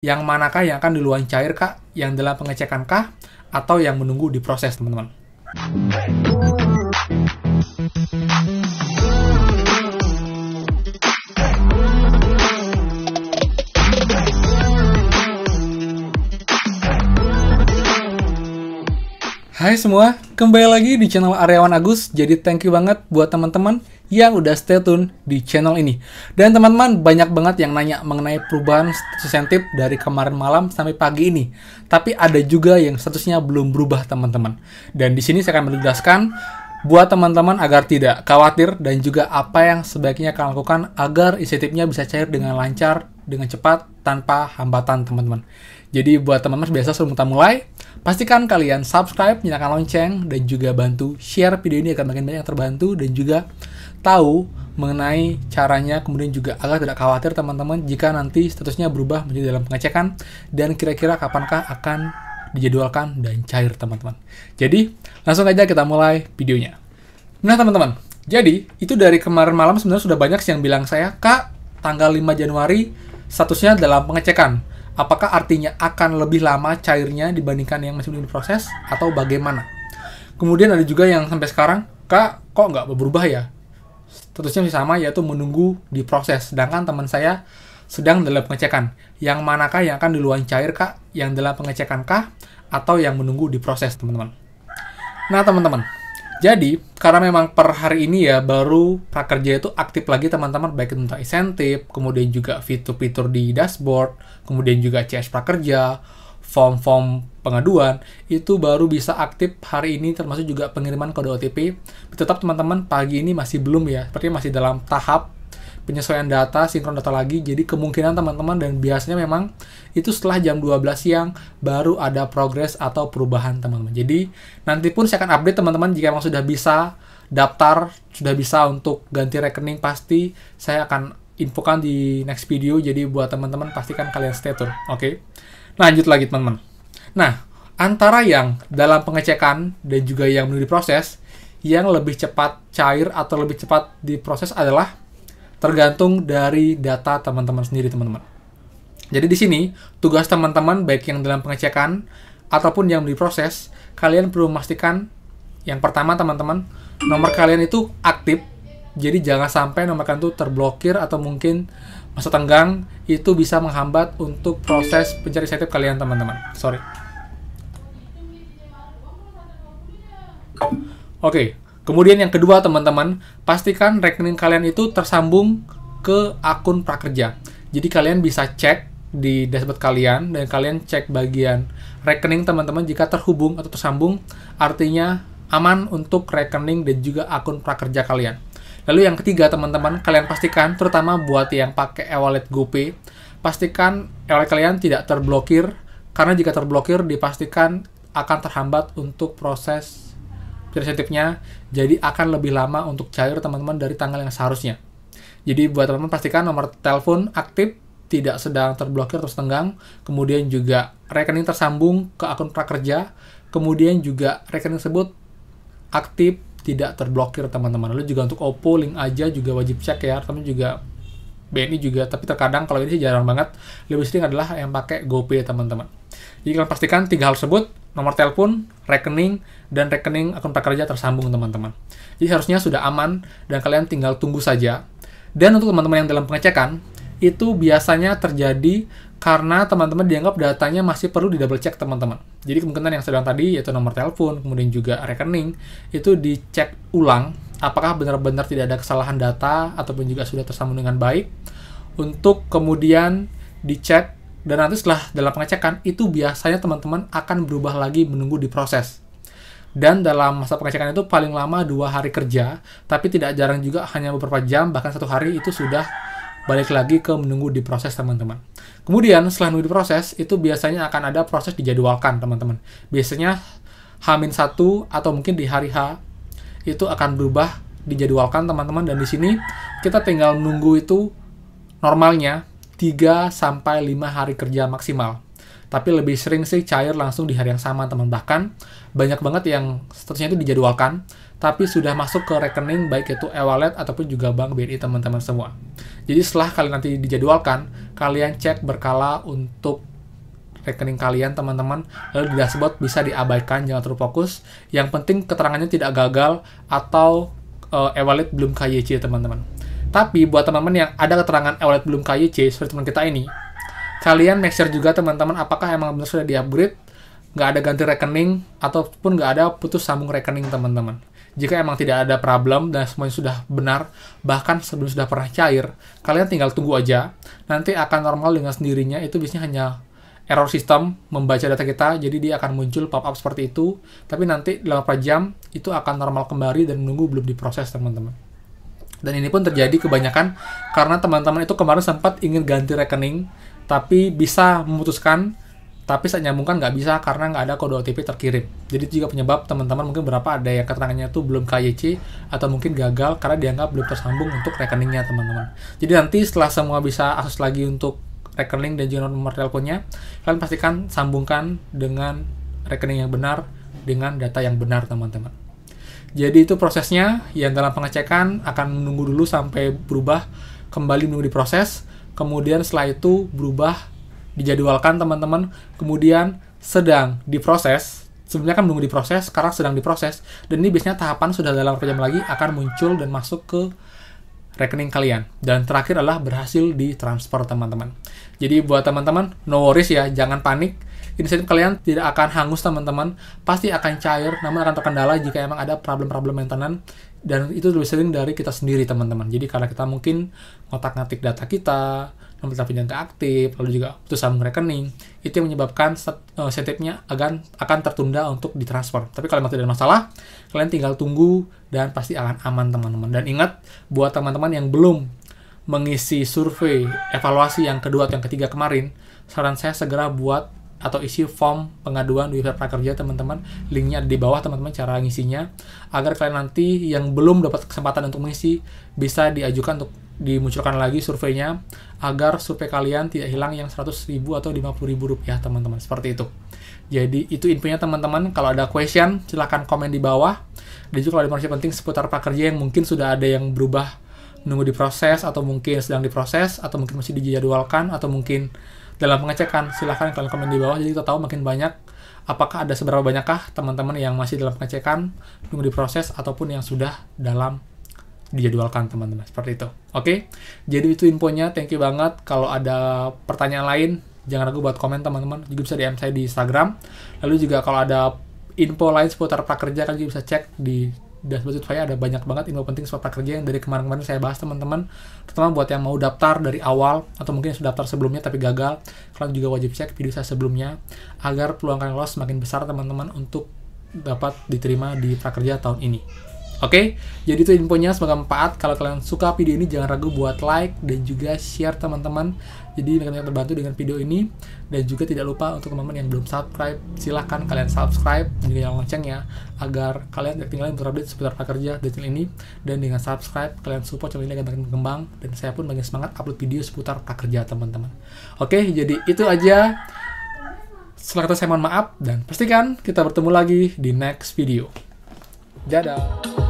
Yang manakah yang akan duluan cair, Kak? Yang dalam pengecekan kah? Atau yang menunggu diproses, teman-teman? Hai semua, kembali lagi di channel Aryawan Agus. Jadi thank you banget buat teman-teman yang udah stay tune di channel ini. Dan teman-teman, banyak banget yang nanya mengenai perubahan status insentif dari kemarin malam sampai pagi ini. Tapi ada juga yang statusnya belum berubah, teman-teman. Dan di sini saya akan menjelaskan buat teman-teman agar tidak khawatir dan juga apa yang sebaiknya kalian lakukan agar insentifnya bisa cair dengan lancar, dengan cepat, tanpa hambatan, teman-teman. Jadi buat teman-teman biasa sebelum kita mulai, pastikan kalian subscribe, nyalakan lonceng, dan juga bantu share video ini agar makin banyak yang terbantu dan juga tahu mengenai caranya, kemudian juga agar tidak khawatir teman-teman jika nanti statusnya berubah menjadi dalam pengecekan dan kira-kira kapankah akan dijadwalkan dan cair, teman-teman. Jadi langsung aja kita mulai videonya. Nah teman-teman, jadi itu dari kemarin malam sebenarnya sudah banyak yang bilang saya, Kak, tanggal 5 Januari statusnya dalam pengecekan. Apakah artinya akan lebih lama cairnya dibandingkan yang masih belum diproses atau bagaimana? Kemudian ada juga yang sampai sekarang, Kak, kok nggak berubah ya? Statusnya masih sama, yaitu menunggu diproses. Sedangkan teman saya sedang dalam pengecekan. Yang manakah yang akan duluan cair, Kak? Yang dalam pengecekan kah? Atau yang menunggu diproses, teman-teman? Nah, teman-teman. Jadi, karena memang per hari ini ya, baru Prakerja itu aktif lagi, teman-teman, baik itu tentang insentif, kemudian juga fitur-fitur di dashboard, kemudian juga CS Prakerja, form-form pengaduan, itu baru bisa aktif hari ini, termasuk juga pengiriman kode OTP. Tetap, teman-teman, pagi ini masih belum ya, sepertinya masih dalam tahap penyesuaian data, sinkron data lagi, jadi kemungkinan teman-teman, dan biasanya memang itu setelah jam 12 siang baru ada progres atau perubahan, teman-teman. Jadi nanti pun saya akan update, teman-teman, jika memang sudah bisa daftar, sudah bisa untuk ganti rekening, pasti saya akan infokan di next video. Jadi buat teman-teman pastikan kalian stay tune, oke? Nah, lanjut lagi, teman-teman. Nah, antara yang dalam pengecekan dan juga yang menunggu diproses, yang lebih cepat cair atau lebih cepat diproses adalah tergantung dari data teman-teman sendiri, teman-teman. Jadi di sini, tugas teman-teman, baik yang dalam pengecekan ataupun yang diproses, kalian perlu memastikan, yang pertama, teman-teman, nomor kalian itu aktif. Jadi jangan sampai nomor kalian itu terblokir atau mungkin masa tenggang, itu bisa menghambat untuk proses pencari insentif kalian, teman-teman. Sorry. Oke. Kemudian yang kedua, teman-teman, pastikan rekening kalian itu tersambung ke akun Prakerja. Jadi kalian bisa cek di dashboard kalian dan kalian cek bagian rekening, teman-teman, jika terhubung atau tersambung, artinya aman untuk rekening dan juga akun Prakerja kalian. Lalu yang ketiga, teman-teman, kalian pastikan, terutama buat yang pakai e-wallet GoPay, pastikan e-wallet kalian tidak terblokir, karena jika terblokir dipastikan akan terhambat untuk proses insentifnya, jadi akan lebih lama untuk cair, teman-teman, dari tanggal yang seharusnya. Jadi buat teman-teman pastikan nomor telepon aktif, tidak sedang terblokir atau tenggang, kemudian juga rekening tersambung ke akun Prakerja, kemudian juga rekening tersebut aktif, tidak terblokir, teman-teman. Lalu juga untuk OPPO, Link Aja juga wajib cek ya, teman juga BNI juga, tapi terkadang kalau ini sih jarang banget, lebih sering adalah yang pakai GoPay, teman-teman. Jadi kalian pastikan 3 hal tersebut, nomor telepon, rekening, dan rekening akun Prakerja tersambung, teman-teman. Jadi harusnya sudah aman, dan kalian tinggal tunggu saja. Dan untuk teman-teman yang dalam pengecekan, itu biasanya terjadi karena teman-teman dianggap datanya masih perlu di-double check, teman-teman. Jadi kemungkinan yang sedang tadi, yaitu nomor telepon, kemudian juga rekening, itu dicek ulang, apakah benar-benar tidak ada kesalahan data, ataupun juga sudah tersambung dengan baik, untuk kemudian dicek. Dan nanti setelah dalam pengecekan, itu biasanya teman-teman akan berubah lagi menunggu diproses. Dan dalam masa pengecekan itu paling lama 2 hari kerja, tapi tidak jarang juga hanya beberapa jam, bahkan 1 hari itu sudah balik lagi ke menunggu diproses, teman-teman. Kemudian setelah menunggu diproses, itu biasanya akan ada proses dijadwalkan, teman-teman. Biasanya H-1 atau mungkin di hari H, itu akan berubah dijadwalkan, teman-teman. Dan di sini kita tinggal menunggu itu normalnya 3-5 hari kerja maksimal. Tapi lebih sering sih cair langsung di hari yang sama, teman. Bahkan banyak banget yang statusnya itu dijadwalkan, tapi sudah masuk ke rekening, baik itu e-wallet ataupun juga bank BNI, teman-teman semua. Jadi setelah kalian nanti dijadwalkan, kalian cek berkala untuk rekening kalian teman-teman, lalu di dashboard bisa diabaikan, jangan terlalu fokus. Yang penting keterangannya tidak gagal atau e-wallet belum KYC teman-teman. Tapi buat teman-teman yang ada keterangan e-wallet belum KYC seperti teman kita ini, kalian make sure juga teman-teman apakah emang benar sudah di-upgrade, nggak ada ganti rekening, ataupun nggak ada putus sambung rekening teman-teman. Jika emang tidak ada problem dan semuanya sudah benar, bahkan sebelum sudah pernah cair, kalian tinggal tunggu aja. Nanti akan normal dengan sendirinya, itu biasanya hanya error sistem membaca data kita, jadi dia akan muncul pop-up seperti itu. Tapi nanti dalam beberapa jam, itu akan normal kembali dan menunggu belum diproses teman-teman. Dan ini pun terjadi kebanyakan karena teman-teman itu kemarin sempat ingin ganti rekening, tapi bisa memutuskan, tapi saat nyambungkan nggak bisa karena nggak ada kode OTP terkirim. Jadi itu juga penyebab teman-teman mungkin berapa ada yang keterangannya itu belum KYC atau mungkin gagal karena dianggap belum tersambung untuk rekeningnya teman-teman. Jadi nanti setelah semua bisa akses lagi untuk rekening dan juga nomor teleponnya, kalian pastikan sambungkan dengan rekening yang benar dengan data yang benar teman-teman. Jadi itu prosesnya, yang dalam pengecekan akan menunggu dulu sampai berubah, kembali menunggu diproses, kemudian setelah itu berubah, dijadwalkan teman-teman, kemudian sedang diproses, sebenarnya kan menunggu diproses, sekarang sedang diproses, dan ini biasanya tahapan sudah dalam beberapa jam lagi akan muncul dan masuk ke rekening kalian. Dan terakhir adalah berhasil ditransfer teman-teman. Jadi buat teman-teman, no worries ya, jangan panik. Insentif kalian tidak akan hangus teman-teman, pasti akan cair, namun akan terkendala jika emang ada problem-problem maintenance, dan itu lebih sering dari kita sendiri teman-teman. Jadi karena kita mungkin ngotak-ngatik data kita, nomor telepon yang nggak aktif, lalu juga putus sambung rekening, itu yang menyebabkan insentifnya akan tertunda untuk ditransfer. Tapi kalau memang tidak ada masalah, kalian tinggal tunggu dan pasti akan aman teman-teman. Dan ingat, buat teman-teman yang belum mengisi survei evaluasi yang kedua atau yang ketiga kemarin, saran saya segera buat atau isi form pengaduan di website prakerja teman-teman. Linknya ada di bawah teman-teman cara ngisinya, agar kalian nanti yang belum dapat kesempatan untuk mengisi bisa diajukan untuk dimunculkan lagi surveinya, agar survei kalian tidak hilang yang 100.000 atau 50.000 rupiah teman-teman, seperti itu. Jadi itu infonya teman-teman. Kalau ada question silahkan komen di bawah, dan juga kalau ada informasi penting seputar prakerja yang mungkin sudah ada yang berubah, nunggu diproses, atau mungkin sedang diproses, atau mungkin masih dijadwalkan, atau mungkin dalam pengecekan, silahkan kalian komen di bawah, jadi kita tahu makin banyak apakah ada seberapa banyakkah teman-teman yang masih dalam pengecekan, nunggu diproses, ataupun yang sudah dalam dijadwalkan teman-teman, seperti itu. Oke, jadi itu infonya, thank you banget. Kalau ada pertanyaan lain, jangan ragu buat komen teman-teman, juga bisa DM saya di Instagram. Lalu juga kalau ada info lain seputar prakerja, kalian juga bisa cek di dashboard saya, ada banyak banget info penting soal prakerja yang dari kemarin-kemarin saya bahas teman-teman. Terutama buat yang mau daftar dari awal atau mungkin sudah daftar sebelumnya tapi gagal, kalian juga wajib cek video saya sebelumnya agar peluang kalian lolos semakin besar teman-teman untuk dapat diterima di prakerja tahun ini. Oke, jadi itu infonya, semoga bermanfaat. Kalau kalian suka video ini jangan ragu buat like dan juga share teman-teman. Jadi kalian terbantu dengan video ini, dan juga tidak lupa untuk teman-teman yang belum subscribe, silahkan kalian subscribe dan juga nyalakan loncengnya agar kalian tidak ketinggalan terupdate seputar prakerja di channel ini. Dan dengan subscribe kalian support channel ini agar makin berkembang, dan saya pun makin semangat upload video seputar prakerja teman-teman. Oke, jadi itu aja. Setelah kata saya mohon maaf, dan pastikan kita bertemu lagi di next video. Dadah.